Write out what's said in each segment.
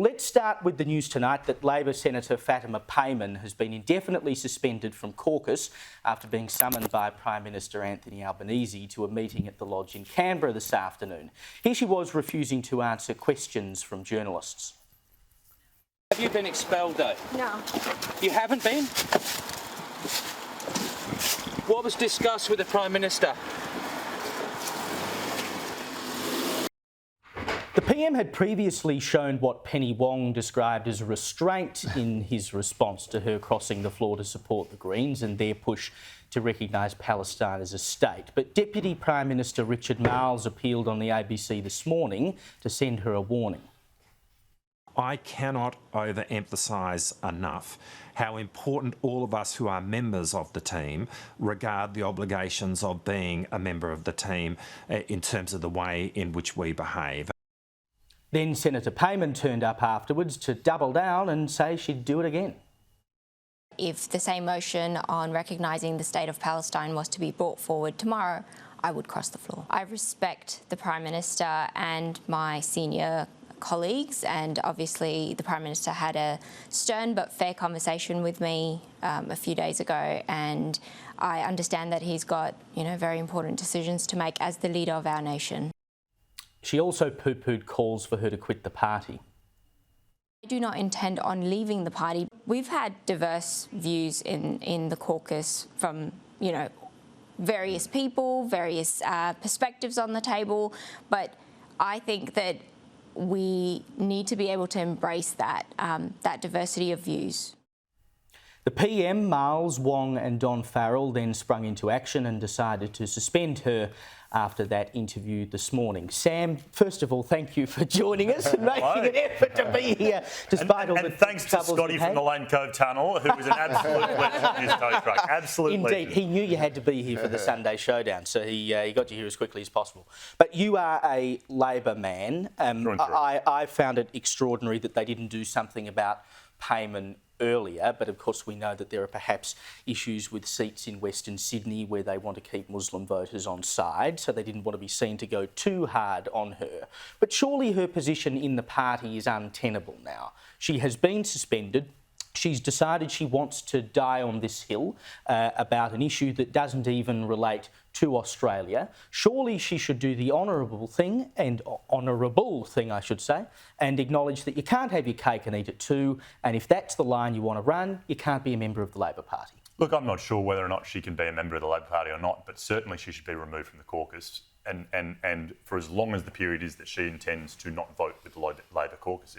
Let's start with the news tonight that Labor Senator Fatima Payman has been indefinitely suspended from caucus after being summoned by Prime Minister Anthony Albanese to a meeting at the Lodge in Canberra this afternoon. Here she was refusing to answer questions from journalists. Have you been expelled though? No. You haven't been? What was discussed with the Prime Minister? The PM had previously shown what Penny Wong described as restraint in his response to her crossing the floor to support the Greens and their push to recognise Palestine as a state. But Deputy Prime Minister Richard Marles appealed on the ABC this morning to send her a warning. I cannot overemphasise enough how important all of us who are members of the team regard the obligations of being a member of the team in terms of the way in which we behave. Then Senator Payman turned up afterwards to double down and say she'd do it again. If the same motion on recognising the state of Palestine was to be brought forward tomorrow, I would cross the floor. I respect the Prime Minister and my senior colleagues, and obviously the Prime Minister had a stern but fair conversation with me a few days ago, and I understand that he's got, very important decisions to make as the leader of our nation. She also poo-pooed calls for her to quit the party. I do not intend on leaving the party. We've had diverse views in the caucus from, various people, various perspectives on the table, but I think that we need to be able to embrace that diversity of views. The PM, Marles, Wong and Don Farrell then sprung into action and decided to suspend her after that interview this morning. Sam, first of all, thank you for joining us and making an effort to be here despite all the and thanks to Scotty from the Lane Cove Tunnel, who was an absolute pleasure in his tow truck. Absolutely. Indeed, he knew you had to be here for the Sunday Showdown, so he got you here as quickly as possible. But you are a Labor man. I found it extraordinary that they didn't do something about Payman earlier, but of course we know that there are perhaps issues with seats in Western Sydney where they want to keep Muslim voters on side, so they didn't want to be seen to go too hard on her. But surely her position in the party is untenable now. She has been suspended. She's decided she wants to die on this hill about an issue that doesn't even relate to Australia. Surely she should do the honourable thing, and I should say, and acknowledge that you can't have your cake and eat it too, and if that's the line you want to run, you can't be a member of the Labor Party. Look, I'm not sure whether or not she can be a member of the Labor Party or not, but certainly she should be removed from the caucus, and for as long as the period is that she intends to not vote with the Labor caucus.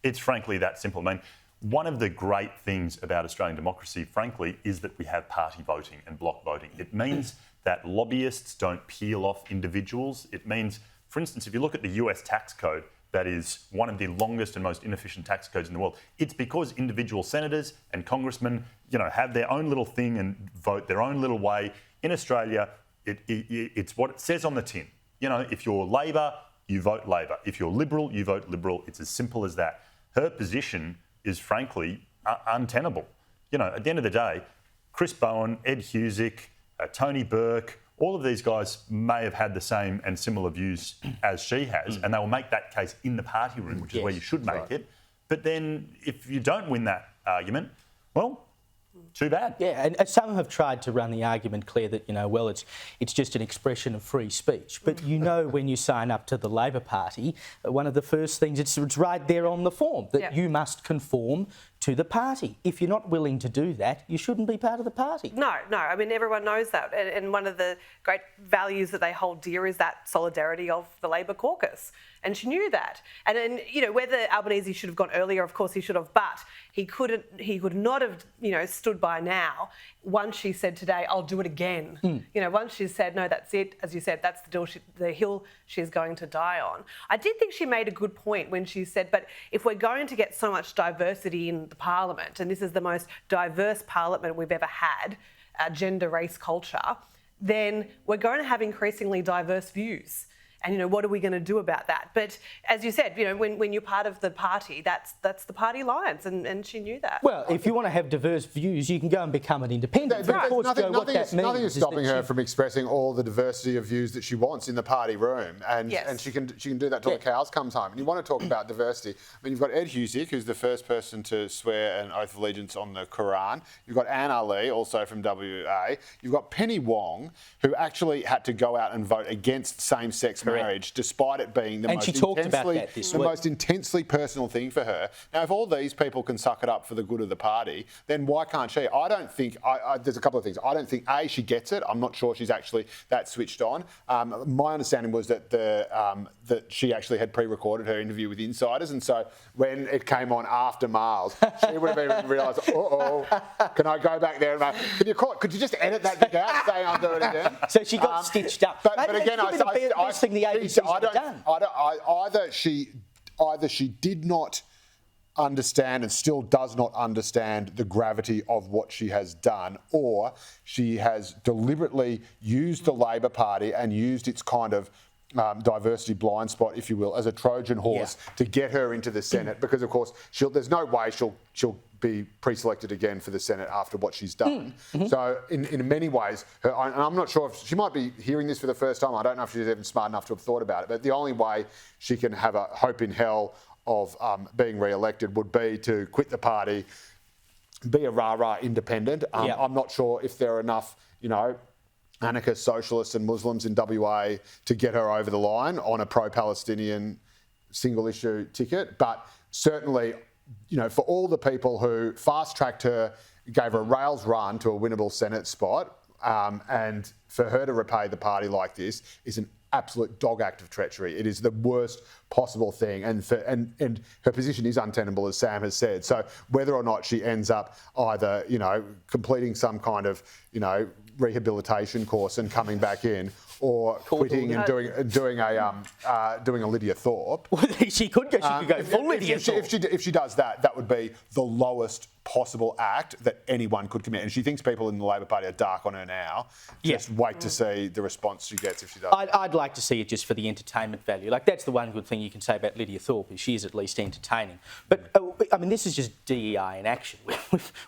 It's frankly that simple. I mean, one of the great things about Australian democracy, frankly, is that we have party voting and block voting. It means that lobbyists don't peel off individuals. It means, for instance, if you look at the US tax code, that is one of the longest and most inefficient tax codes in the world. It's because individual senators and congressmen, have their own little thing and vote their own little way. In Australia, it's what it says on the tin. If you're Labor, you vote Labor. If you're Liberal, you vote Liberal. It's as simple as that. Her position is frankly untenable. At the end of the day, Chris Bowen, Ed Husick, Tony Burke, all of these guys may have had the same and similar views as she has, and they will make that case in the party room, which is where you should make it. But then if you don't win that argument, well, too bad. Yeah, and some have tried to run the argument, Claire, that, it's just an expression of free speech. But when you sign up to the Labor Party, one of the first things, it's right there on the form, that you must conform to the party. If you're not willing to do that, you shouldn't be part of the party. No. I mean, everyone knows that. And one of the great values that they hold dear is that solidarity of the Labor caucus. And she knew that. And then, whether Albanese should have gone earlier, of course he should have, but he could not have, stood by now. Once she said today, I'll do it again. Once she said, no, that's it. As you said, that's the hill she's going to die on. I did think she made a good point when she said, but if we're going to get so much diversity in the parliament, and this is the most diverse parliament we've ever had, gender, race, culture, then we're going to have increasingly diverse views. And, what are we going to do about that? But as you said, when you're part of the party, that's the party lines, and she knew that. Well, if you want to have diverse views, you can go and become an independent. But nothing is stopping her from expressing all the diversity of views that she wants in the party room, and she can do that till the cows comes home. And you want to talk about diversity? I mean, you've got Ed Husick, who's the first person to swear an oath of allegiance on the Quran. You've got Anne Ali, also from WA. You've got Penny Wong, who actually had to go out and vote against same-sex marriage, despite it being the most intensely personal thing for her. Now, if all these people can suck it up for the good of the party, then why can't she? I don't think. There's a couple of things. I don't think she gets it. I'm not sure she's actually that switched on. My understanding was that that she actually had pre-recorded her interview with insiders, and so when it came on after Miles, she would have even realised, can I go back there? And could you just edit that bit out and say I'll do it again? So she got stitched up. But again, I think the ABC's done. Either she did not understand and still does not understand the gravity of what she has done, or she has deliberately used the Labor Party and used its kind of diversity blind spot, if you will, as a Trojan horse to get her into the Senate, because of course there's no way she'll be pre-selected again for the Senate after what she's done. So in many ways, and I'm not sure if she might be hearing this for the first time. I don't know if she's even smart enough to have thought about it, but the only way she can have a hope in hell of being re-elected would be to quit the party, be a rah-rah independent. I'm not sure if there are enough, anarchist socialists and Muslims in WA to get her over the line on a pro-Palestinian single-issue ticket. But certainly, for all the people who fast-tracked her, gave her a rails run to a winnable Senate spot, and for her to repay the party like this is an absolute dog act of treachery. It is the worst possible thing, and her position is untenable, as Sam has said. So whether or not she ends up either, completing some kind of, rehabilitation course and coming back in, or quitting and doing a Lydia Thorpe. She could go full Lydia Thorpe. If she does that, that would be the lowest possible act that anyone could commit. And she thinks people in the Labor Party are dark on her now. Just wait to see the response she gets if she does. I'd like to see it just for the entertainment value. Like, that's the one good thing you can say about Lydia Thorpe, is she is at least entertaining. But I mean, this is just DEI in action.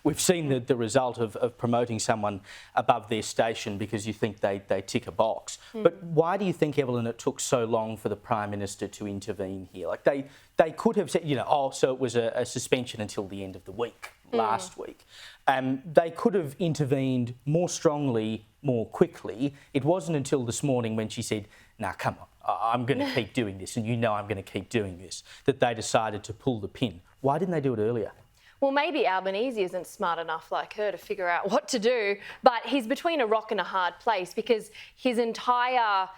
We've seen the result of promoting someone above their station because you think they tick a box. But why do you think, Evelyn, it took so long for the Prime Minister to intervene here? Like, they could have said, so it was a suspension until the end of the week, last week. They could have intervened more strongly, more quickly. It wasn't until this morning when she said, come on, I'm going to keep doing this, and I'm going to keep doing this, that they decided to pull the pin. Why didn't they do it earlier? Well, maybe Albanese isn't smart enough like her to figure out what to do, but he's between a rock and a hard place because his entire,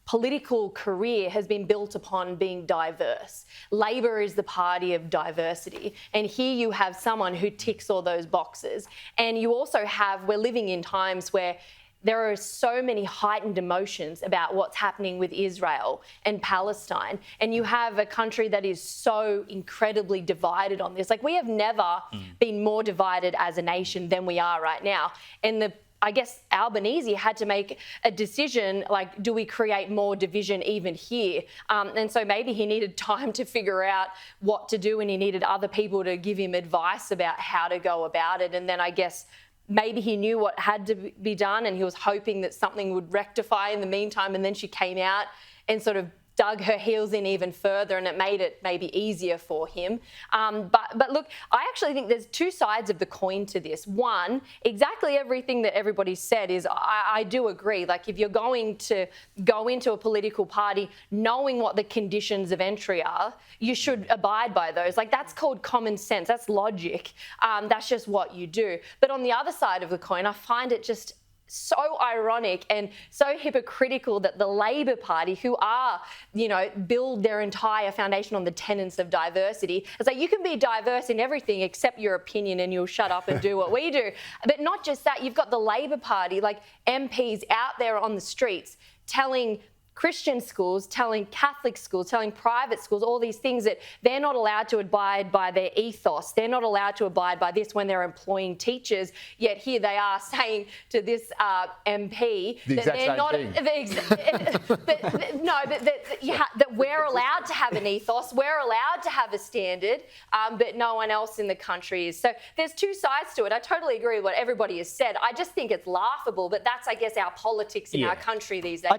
political career has been built upon being diverse. Labor is the party of diversity, and here you have someone who ticks all those boxes. And you also we're living in times where there are so many heightened emotions about what's happening with Israel and Palestine. And you have a country that is so incredibly divided on this. Like, we have never been more divided as a nation than we are right now. And I guess Albanese had to make a decision, like, do we create more division even here? And so maybe he needed time to figure out what to do, and he needed other people to give him advice about how to go about it. And then I guess maybe he knew what had to be done and he was hoping that something would rectify in the meantime. And then she came out and sort of dug her heels in even further, and it made it maybe easier for him. But look, I actually think there's two sides of the coin to this. One, exactly everything that everybody said is I do agree. Like, if you're going to go into a political party knowing what the conditions of entry are, you should abide by those. Like, that's called common sense. That's logic. That's just what you do. But on the other side of the coin, I find it just so ironic and so hypocritical that the Labor Party, who are, build their entire foundation on the tenets of diversity, it's like, you can be diverse in everything except your opinion and you'll shut up and do what we do. But not just that, you've got the Labor Party, like MPs out there on the streets telling Christian schools, telling Catholic schools, telling private schools, all these things that they're not allowed to abide by their ethos. They're not allowed to abide by this when they're employing teachers. Yet here they are saying to this MP that they're not. That we're allowed to have an ethos, we're allowed to have a standard, but no one else in the country is. So there's two sides to it. I totally agree with what everybody has said. I just think it's laughable, but that's, I guess, our politics in our country these days.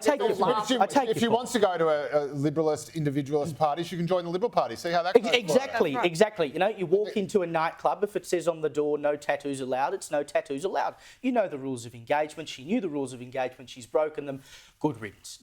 If she wants to go to a liberalist, individualist party, she can join the Liberal Party. See how that goes. Exactly. You know, you walk into a nightclub, if it says on the door, no tattoos allowed, it's no tattoos allowed. You know the rules of engagement. She knew the rules of engagement. She's broken them. Good riddance.